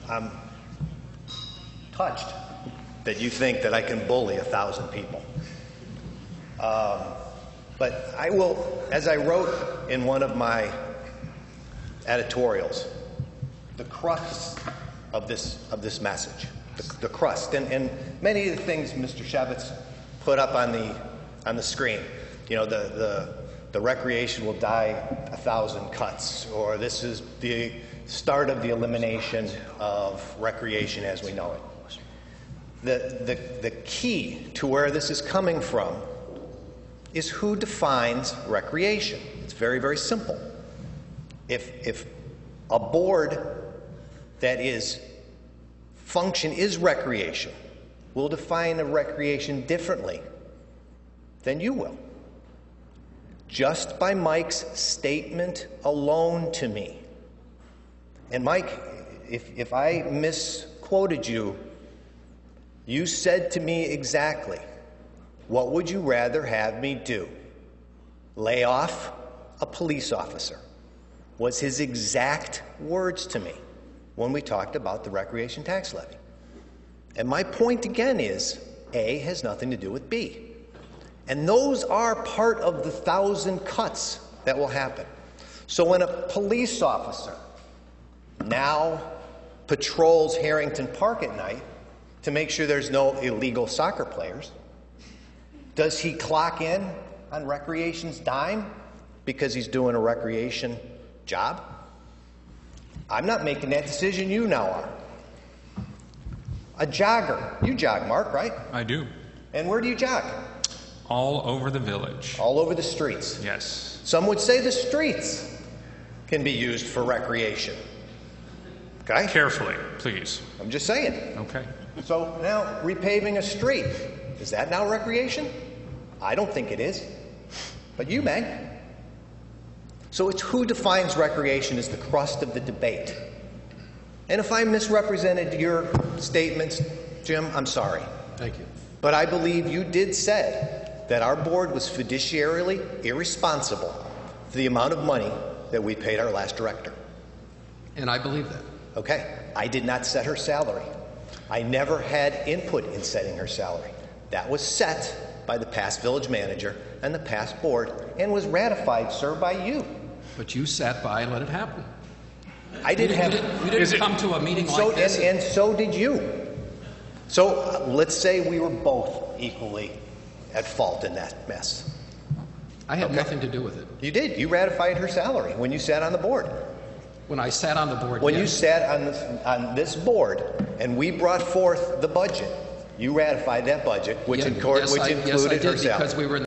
I'm touched that you think that I can bully 1,000 people. But I will, as I wrote in one of my editorials, the crux of this message, the crust, and many of the things Mr. Shevitz put up on the screen. You know, the recreation will die 1,000 cuts, or this is the start of the elimination of recreation as we know it. The key to where this is coming from is who defines recreation. It's very, very simple. If a board that function is recreation will define a recreation differently than you will. Just by Mike's statement alone to me. And Mike, if I misquoted you, you said to me exactly, what would you rather have me do? Lay off a police officer, was his exact words to me when we talked about the recreation tax levy. And my point again is, A has nothing to do with B. And those are part of the 1,000 cuts that will happen. So when a police officer now patrols Harrington Park at night to make sure there's no illegal soccer players, does he clock in on recreation's dime because he's doing a recreation job? I'm not making that decision, you now are. A jogger. You jog, Mark, right? I do. And where do you jog? All over the village. All over the streets. Yes. Some would say the streets can be used for recreation. Okay? Carefully, please. I'm just saying. Okay. So now, repaving a street, is that now recreation? I don't think it is. But you may. So it's who defines recreation is the crust of the debate. And if I misrepresented your statements, Jim, I'm sorry. Thank you. But I believe you did say that our board was fiduciarily irresponsible for the amount of money that we paid our last director. And I believe that. Okay. I did not set her salary. I never had input in setting her salary. That was set by the past village manager and the past board and was ratified, sir, by you. But you sat by and let it happen. I didn't have... You didn't come to a meeting like this. And so did you. So let's say we were both equally at fault in that mess. I had nothing to do with it. You did. You ratified her salary when you sat on the board. When I sat on the board, When yes. you sat on this board and we brought forth the budget, you ratified that budget, which included her salary. Because we were in